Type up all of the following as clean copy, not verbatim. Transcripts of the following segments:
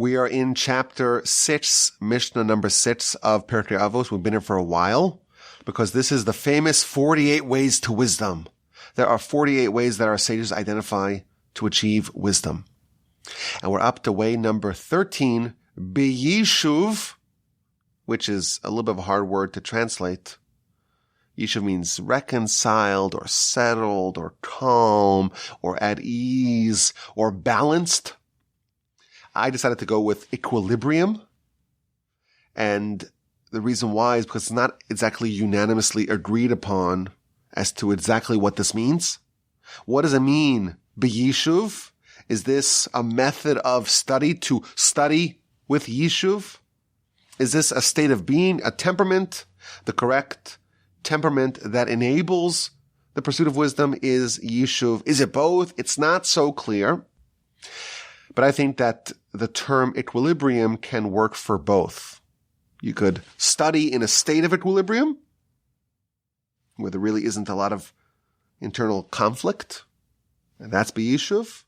We are in chapter 6, Mishnah number 6 of Pirkei Avos. We've been here for a while because this is the famous 48 ways to wisdom. There are 48 ways that our sages identify to achieve wisdom. And we're up to way number 13, B'yishuv, which is a little bit of a hard word to translate. Yishuv means reconciled or settled or calm or at ease or balanced. I decided to go with equilibrium. And the reason why is because it's not exactly unanimously agreed upon as to exactly what this means. What does it mean? B'yishuv? Is this a method of study to study with yishuv? Is this a state of being, a temperament? The correct temperament that enables the pursuit of wisdom is yishuv. Is it both? It's not so clear. But I think that the term equilibrium can work for both. You could study in a state of equilibrium, where there really isn't a lot of internal conflict, and that's b'yishuv.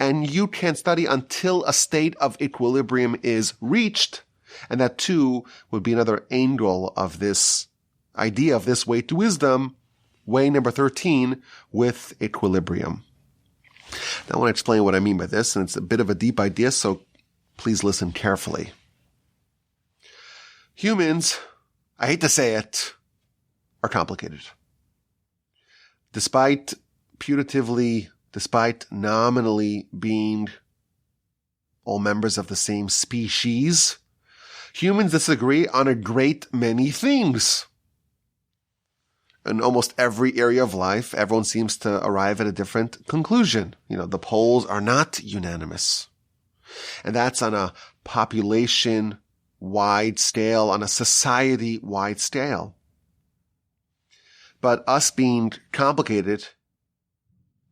And you can study until a state of equilibrium is reached, and that too would be another angle of this idea of this way to wisdom, way number 13, with equilibrium. Now I want to explain what I mean by this, and it's a bit of a deep idea, so please listen carefully. Humans, I hate to say it, are complicated. Despite nominally being all members of the same species, humans disagree on a great many things. In almost every area of life, everyone seems to arrive at a different conclusion. The polls are not unanimous. And that's on a population-wide scale, on a society-wide scale. But us being complicated,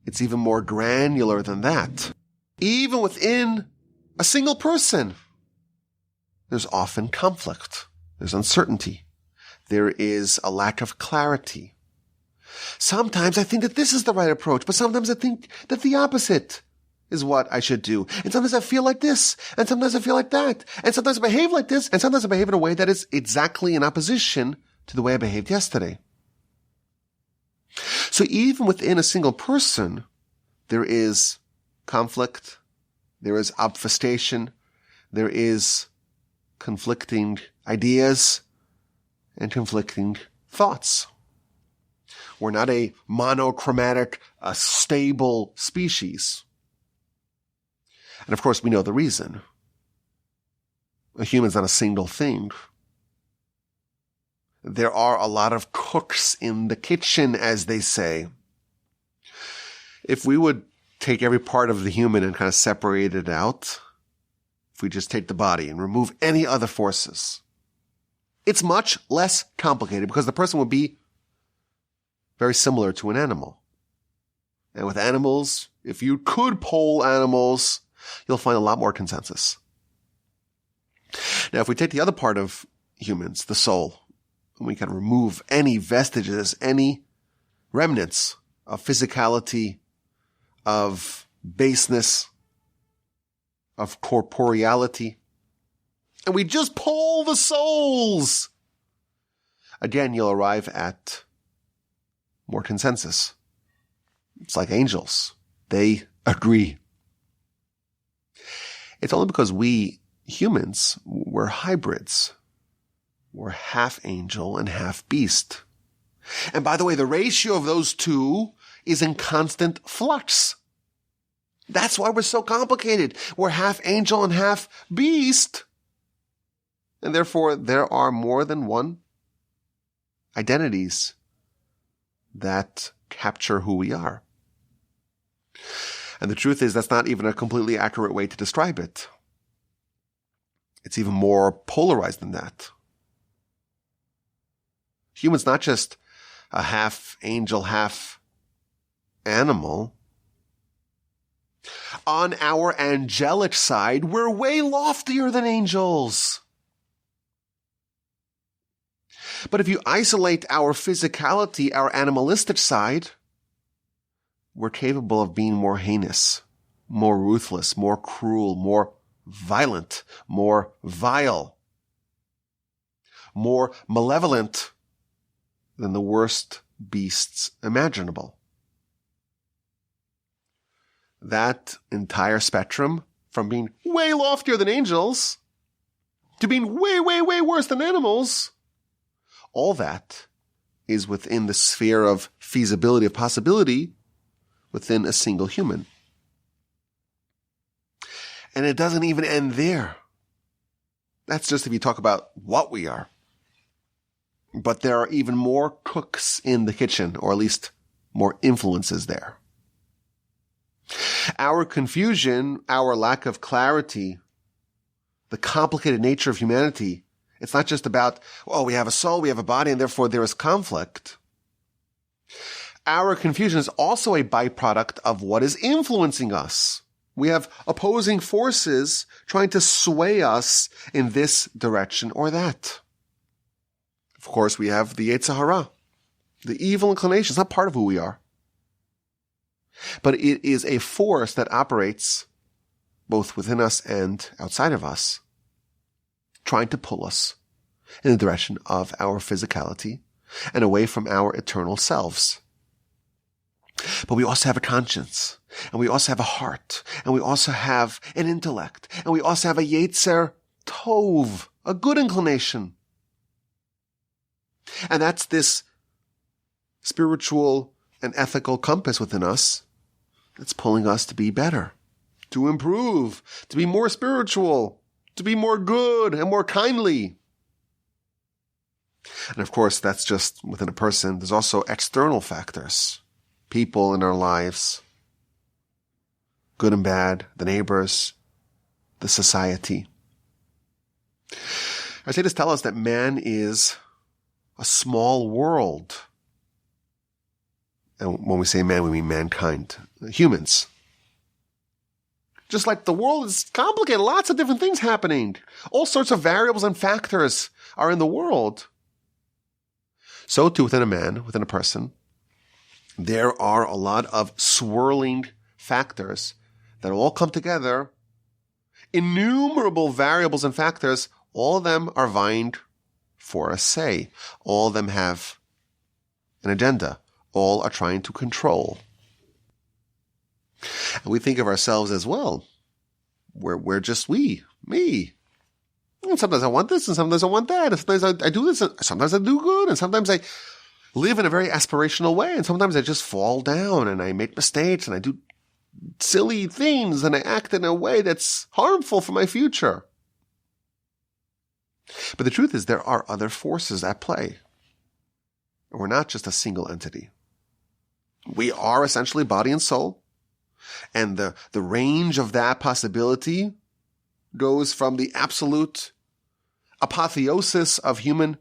it's even more granular than that. Even within a single person, there's often conflict. There's uncertainty. There is a lack of clarity. Sometimes I think that this is the right approach, but sometimes I think that the opposite is what I should do. And sometimes I feel like this, and sometimes I feel like that, and sometimes I behave like this, and sometimes I behave in a way that is exactly in opposition to the way I behaved yesterday. So even within a single person, there is conflict, there is obfuscation, there is conflicting ideas, and conflicting thoughts. We're not a monochromatic, stable species. And of course, we know the reason. A human's not a single thing. There are a lot of cooks in the kitchen, as they say. If we would take every part of the human and kind of separate it out, if we just take the body and remove any other forces, it's much less complicated because the person would be very similar to an animal. And with animals, if you could poll animals, you'll find a lot more consensus. Now, if we take the other part of humans, the soul, and we can remove any vestiges, any remnants of physicality, of baseness, of corporeality, and we just poll the souls, again, you'll arrive at more consensus. It's like angels. They agree. It's only because we humans, we're hybrids. We're half angel and half beast. And by the way, the ratio of those two is in constant flux. That's why we're so complicated. We're half angel and half beast. And therefore, there are more than one identities that capture who we are. And the truth is, that's not even a completely accurate way to describe it. It's even more polarized than that. Humans, not just a half angel, half animal. On our angelic side, we're way loftier than angels. But if you isolate our physicality, our animalistic side, we're capable of being more heinous, more ruthless, more cruel, more violent, more vile, more malevolent than the worst beasts imaginable. That entire spectrum, from being way loftier than angels to being way, way, way worse than animals, all that is within the sphere of feasibility, of possibility, within a single human. And it doesn't even end there. That's just if you talk about what we are. But there are even more cooks in the kitchen, or at least more influences there. Our confusion, our lack of clarity, the complicated nature of humanity, it's not just about, oh, we have a soul, we have a body, and therefore there is conflict. Our confusion is also a byproduct of what is influencing us. We have opposing forces trying to sway us in this direction or that. Of course, we have the Yetzer Hara, the evil inclination. It's not part of who we are. But it is a force that operates both within us and outside of us, trying to pull us in the direction of our physicality and away from our eternal selves. But we also have a conscience, and we also have a heart, and we also have an intellect, and we also have a Yetzer Tov, a good inclination. And that's this spiritual and ethical compass within us that's pulling us to be better, to improve, to be more spiritual, to be more good and more kindly. And of course, that's just within a person. There's also external factors, people in our lives, good and bad, the neighbors, the society. Our sages tell us that man is a small world. And when we say man, we mean mankind, humans. Just like the world is complicated, lots of different things happening. All sorts of variables and factors are in the world. So too within a man, within a person, there are a lot of swirling factors that all come together. Innumerable variables and factors, all of them are vying for a say. All of them have an agenda. All are trying to control. And we think of ourselves as, well, we're just me. And sometimes I want this, and sometimes I want that. And sometimes I do this, and sometimes I do good, and sometimes I live in a very aspirational way, and sometimes I just fall down, and I make mistakes, and I do silly things, and I act in a way that's harmful for my future. But the truth is, there are other forces at play. We're not just a single entity. We are essentially body and soul. And the range of that possibility goes from the absolute apotheosis of human,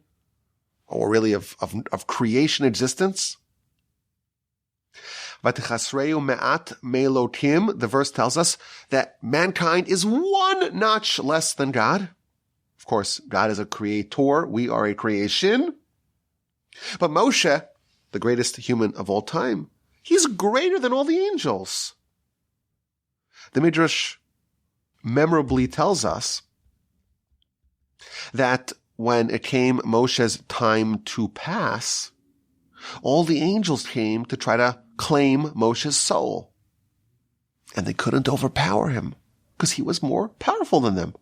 or really of creation existence. The verse tells us that mankind is one notch less than God. Of course, God is a creator. We are a creation. But Moshe, the greatest human of all time, he's greater than all the angels. The Midrash memorably tells us that when it came Moshe's time to pass, all the angels came to try to claim Moshe's soul. And they couldn't overpower him because he was more powerful than them.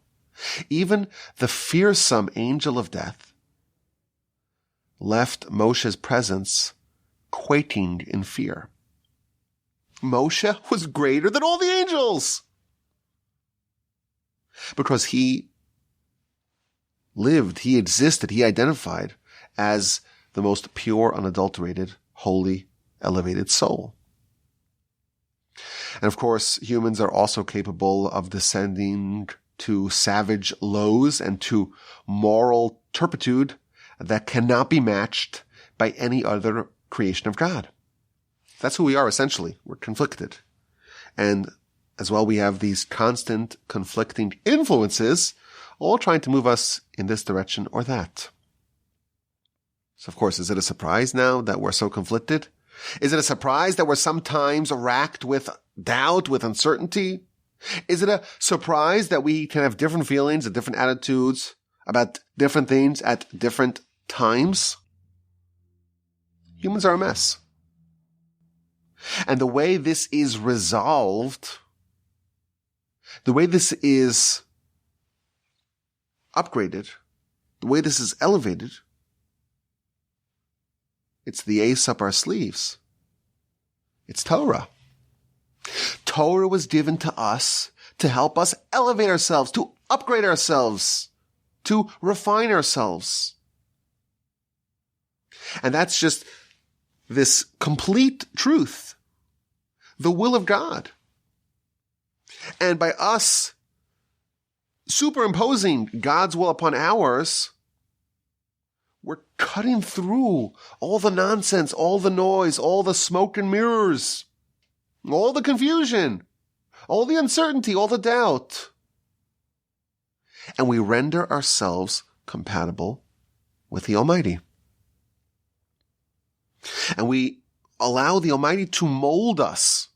Even the fearsome angel of death left Moshe's presence quaking in fear. Moshe was greater than all the angels because he lived, he existed, he identified as the most pure, unadulterated, holy, elevated soul. And of course, humans are also capable of descending to savage lows and to moral turpitude that cannot be matched by any other creation of God. That's who we are, essentially. We're conflicted. And as well, we have these constant conflicting influences, all trying to move us in this direction or that. So, of course, is it a surprise now that we're so conflicted? Is it a surprise that we're sometimes racked with doubt, with uncertainty? Is it a surprise that we can have different feelings and different attitudes about different things at different times? Humans are a mess. And the way this is resolved, the way this is upgraded, the way this is elevated, it's the ace up our sleeves. It's Torah. Torah was given to us to help us elevate ourselves, to upgrade ourselves, to refine ourselves. And that's just this complete truth, the will of God. And by us superimposing God's will upon ours, we're cutting through all the nonsense, all the noise, all the smoke and mirrors, all the confusion, all the uncertainty, all the doubt. And we render ourselves compatible with the Almighty. And we allow the Almighty to mold us,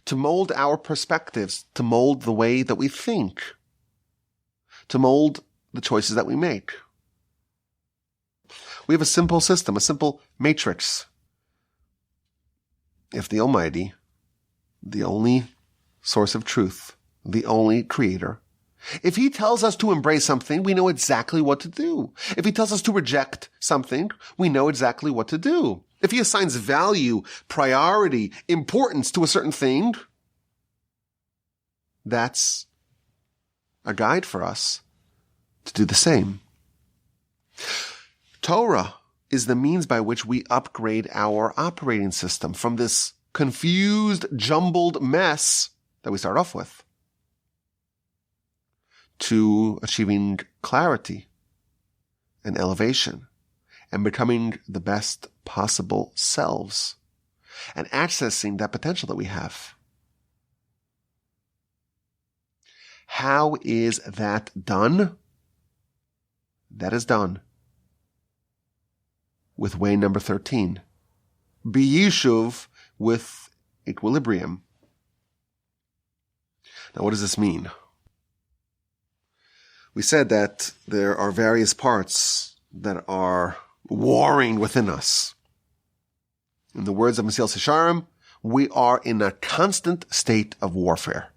to mold our perspectives, to mold the way that we think, to mold the choices that we make. We have a simple system, a simple matrix. If the Almighty, the only source of truth, the only creator, if he tells us to embrace something, we know exactly what to do. If he tells us to reject something, we know exactly what to do. If he assigns value, priority, importance to a certain thing, that's a guide for us to do the same. Torah is the means by which we upgrade our operating system from this confused, jumbled mess that we start off with to achieving clarity and elevation and becoming the best possible selves and accessing that potential that we have. How is that done? That is done with way number 13. B'yishuv, with equilibrium. Now, what does this mean? We said that there are various parts that are warring within us. In the words of Mesilas Yesharim, we are in a constant state of warfare.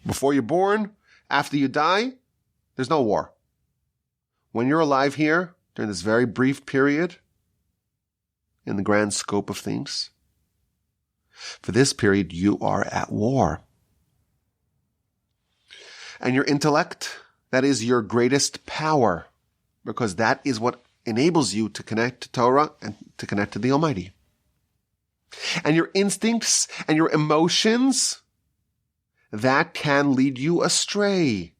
Before you're born, after you die, there's no war. When you're alive here, during this very brief period, in the grand scope of things, for this period, you are at war. And your intellect, that is your greatest power, because that is what enables you to connect to Torah and to connect to the Almighty. And your instincts and your emotions, that can lead you astray.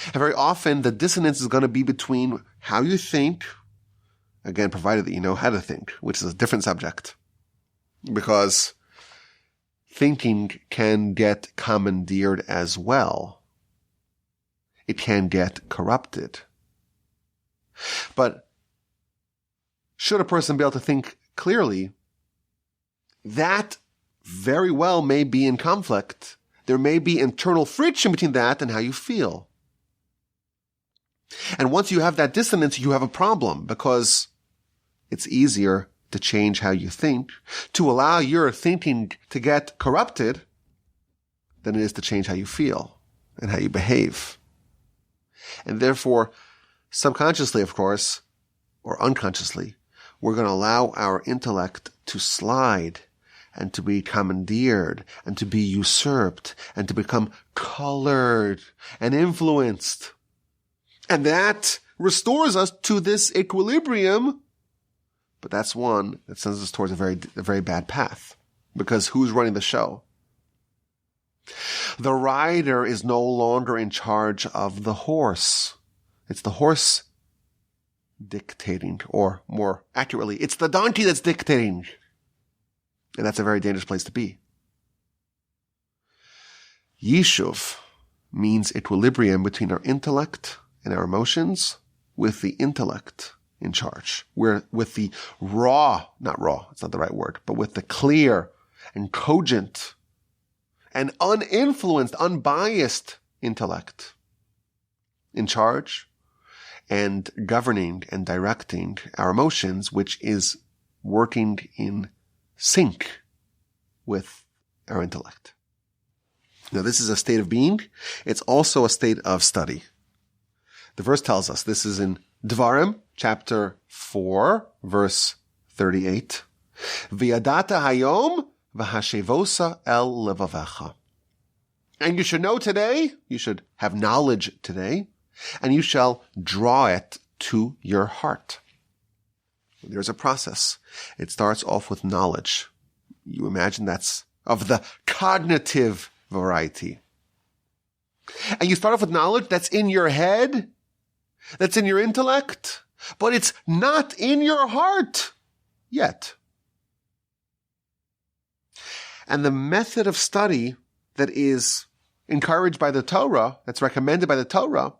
And very often, the dissonance is going to be between how you think, again, provided that you know how to think, which is a different subject, because thinking can get commandeered as well. It can get corrupted. But should a person be able to think clearly, that very well may be in conflict. There may be internal friction between that and how you feel. And once you have that dissonance, you have a problem, because it's easier to change how you think, to allow your thinking to get corrupted, than it is to change how you feel and how you behave. And therefore, subconsciously, of course, or unconsciously, we're going to allow our intellect to slide and to be commandeered and to be usurped and to become colored and influenced. And that restores us to this equilibrium. But that's one that sends us towards a very bad path. Because who's running the show? The rider is no longer in charge of the horse. It's the horse dictating, or more accurately, it's the donkey that's dictating. And that's a very dangerous place to be. Yishuv means equilibrium between our intellect and our emotions, with the intellect in charge. We're with the not raw, it's not the right word, but with the clear and cogent an uninfluenced, unbiased intellect in charge and governing and directing our emotions, which is working in sync with our intellect. Now, this is a state of being. It's also a state of study. The verse tells us, this is in Dvarim, chapter 4, verse 38. V'yadata hayom v'hashevosa el levavecha. And you should know today, you should have knowledge today, and you shall draw it to your heart. There's a process. It starts off with knowledge. You imagine that's of the cognitive variety. And you start off with knowledge that's in your head, that's in your intellect, but it's not in your heart yet. And the method of study that is encouraged by the Torah, that's recommended by the Torah,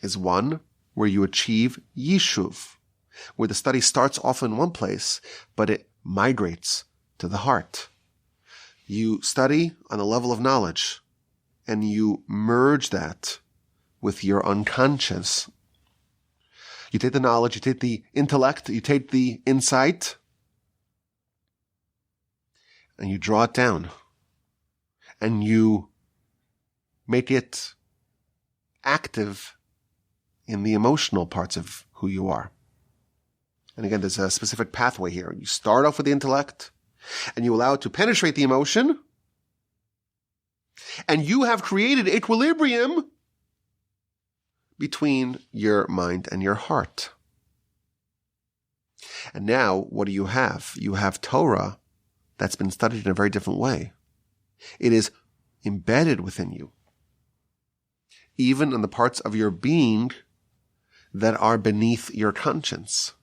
is one where you achieve yishuv, where the study starts off in one place, but it migrates to the heart. You study on the level of knowledge, and you merge that with your unconscious. You take the knowledge, you take the intellect, you take the insight, and you draw it down, and you make it active in the emotional parts of who you are. And again, there's a specific pathway here. You start off with the intellect, and you allow it to penetrate the emotion, and you have created equilibrium between your mind and your heart. And now, what do you have? You have Torah that's been studied in a very different way. It is embedded within you, even in the parts of your being that are beneath your conscience.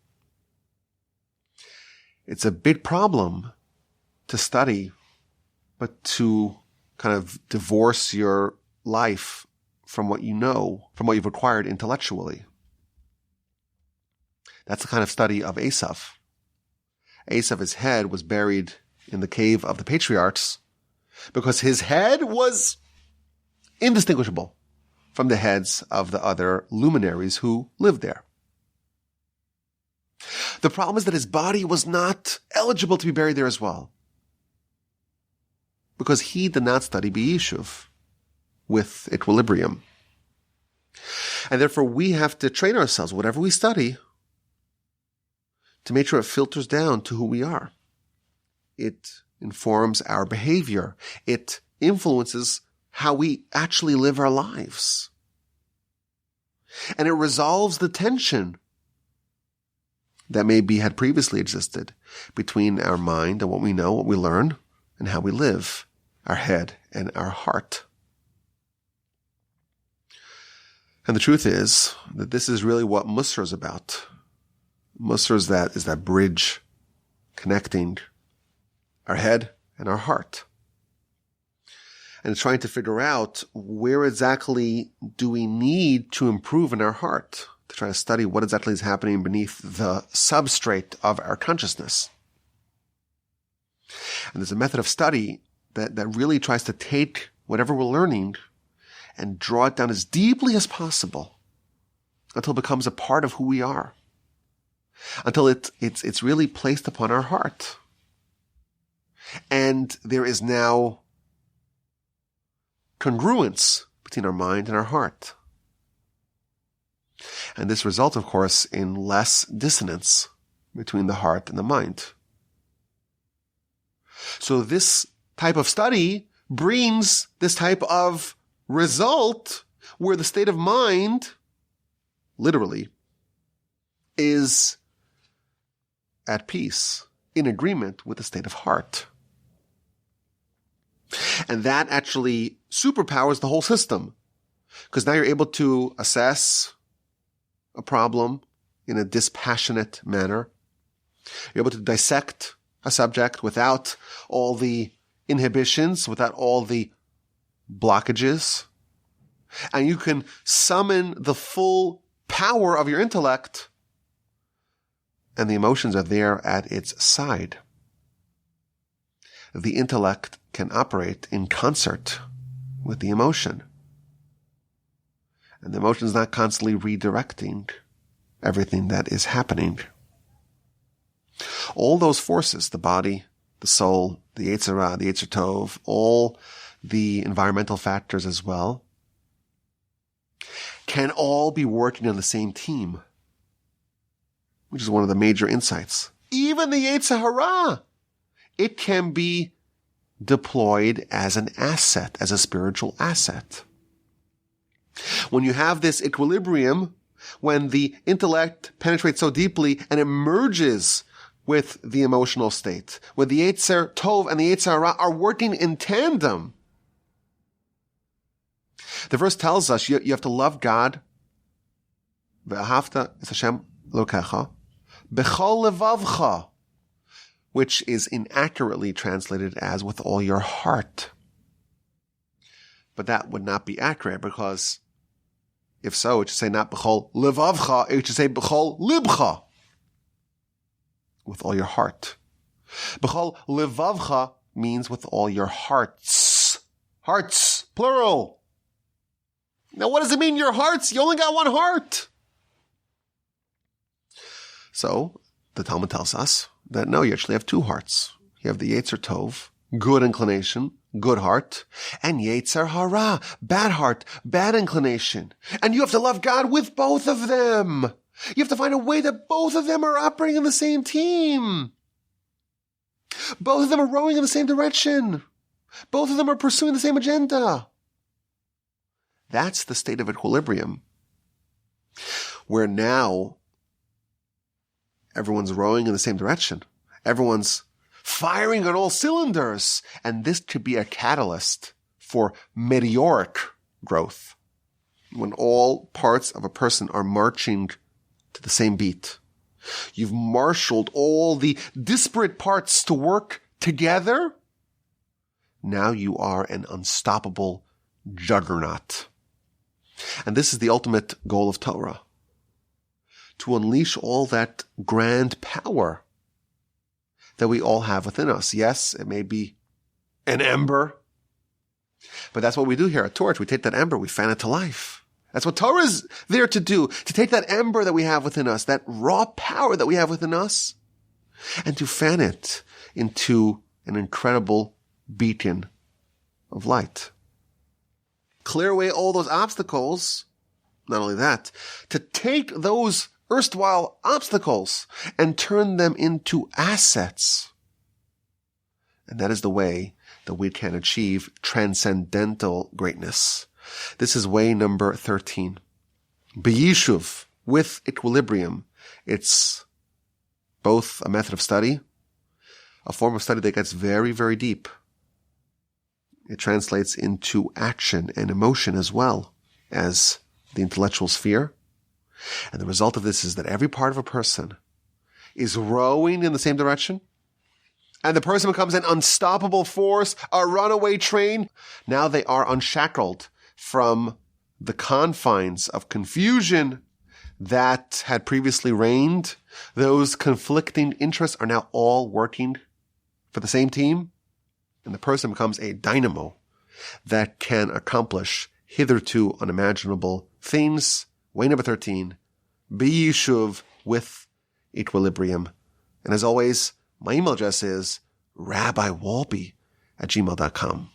It's a big problem to study, but to kind of divorce your life from what you know, from what you've acquired intellectually. That's the kind of study of Esav. Esav's head was buried in the cave of the patriarchs because his head was indistinguishable from the heads of the other luminaries who lived there. The problem is that his body was not eligible to be buried there as well, because he did not study B'yishuv with equilibrium. And therefore we have to train ourselves, whatever we study, to make sure it filters down to who we are. It informs our behavior. It influences how we actually live our lives. And it resolves the tension that maybe had previously existed between our mind and what we know, what we learn, and how we live, our head and our heart. And the truth is that this is really what Musar is about. Musar is that bridge connecting our head and our heart. And it's trying to figure out where exactly do we need to improve in our heart, to try to study what exactly is happening beneath the substrate of our consciousness. And there's a method of study that really tries to take whatever we're learning and draw it down as deeply as possible until it becomes a part of who we are, until it's really placed upon our heart. And there is now congruence between our mind and our heart. And this results, of course, in less dissonance between the heart and the mind. So this type of study brings this type of result where the state of mind, literally, is at peace, in agreement with the state of heart. And that actually superpowers the whole system, because now you're able to assess a problem in a dispassionate manner. You're able to dissect a subject without all the inhibitions, without all the blockages. And you can summon the full power of your intellect, and the emotions are there at its side. the intellect can operate in concert with the emotion. And the emotion is not constantly redirecting everything that is happening. All those forces, the body, the soul, the Yetzer Hara, the Yetzer Tov, all the environmental factors as well, can all be working on the same team, which is one of the major insights. Even the Yetzer Hara, it can be deployed as an asset, as a spiritual asset. When you have this equilibrium, when the intellect penetrates so deeply and it merges with the emotional state, when the Yetzer Tov and the Yetzer Hara are working in tandem, the verse tells us you have to love God, Ve'ahavta es Hashem Elokecha, b'chol levavcha, which is inaccurately translated as with all your heart. But that would not be accurate, because if so, it should say not b'chol levavcha, it should say b'chol libcha, with all your heart. B'chol levavcha means with all your hearts. Hearts, plural. Now, what does it mean, your hearts? You only got one heart. So, the Talmud tells us that no, you actually have two hearts. You have the Yetzer Tov, good inclination, good heart, and Yetzer Hara, bad heart, bad inclination. And you have to love God with both of them. You have to find a way that both of them are operating in the same team. Both of them are rowing in the same direction. Both of them are pursuing the same agenda. That's the state of equilibrium, where now everyone's rowing in the same direction. Everyone's firing on all cylinders. And this could be a catalyst for meteoric growth, when all parts of a person are marching to the same beat. You've marshaled all the disparate parts to work together. Now you are an unstoppable juggernaut. And this is the ultimate goal of Torah, to unleash all that grand power that we all have within us. Yes, it may be an ember, but that's what we do here at Torch. We take that ember, we fan it to life. That's what Torah is there to do, to take that ember that we have within us, that raw power that we have within us, and to fan it into an incredible beacon of light. Clear away all those obstacles. Not only that, to take those erstwhile obstacles and turn them into assets. And that is the way that we can achieve transcendental greatness. This is way number 13. B'yishuv, with equilibrium. It's both a method of study, a form of study that gets very, very deep. It translates into action and emotion as well as the intellectual sphere. And the result of this is that every part of a person is rowing in the same direction. And the person becomes an unstoppable force, a runaway train. Now they are unshackled from the confines of confusion that had previously reigned. Those conflicting interests are now all working for the same team. And the person becomes a dynamo that can accomplish hitherto unimaginable things. Way number 13, B'yishuv, with equilibrium. And as always, my email address is rabbiwalby@gmail.com.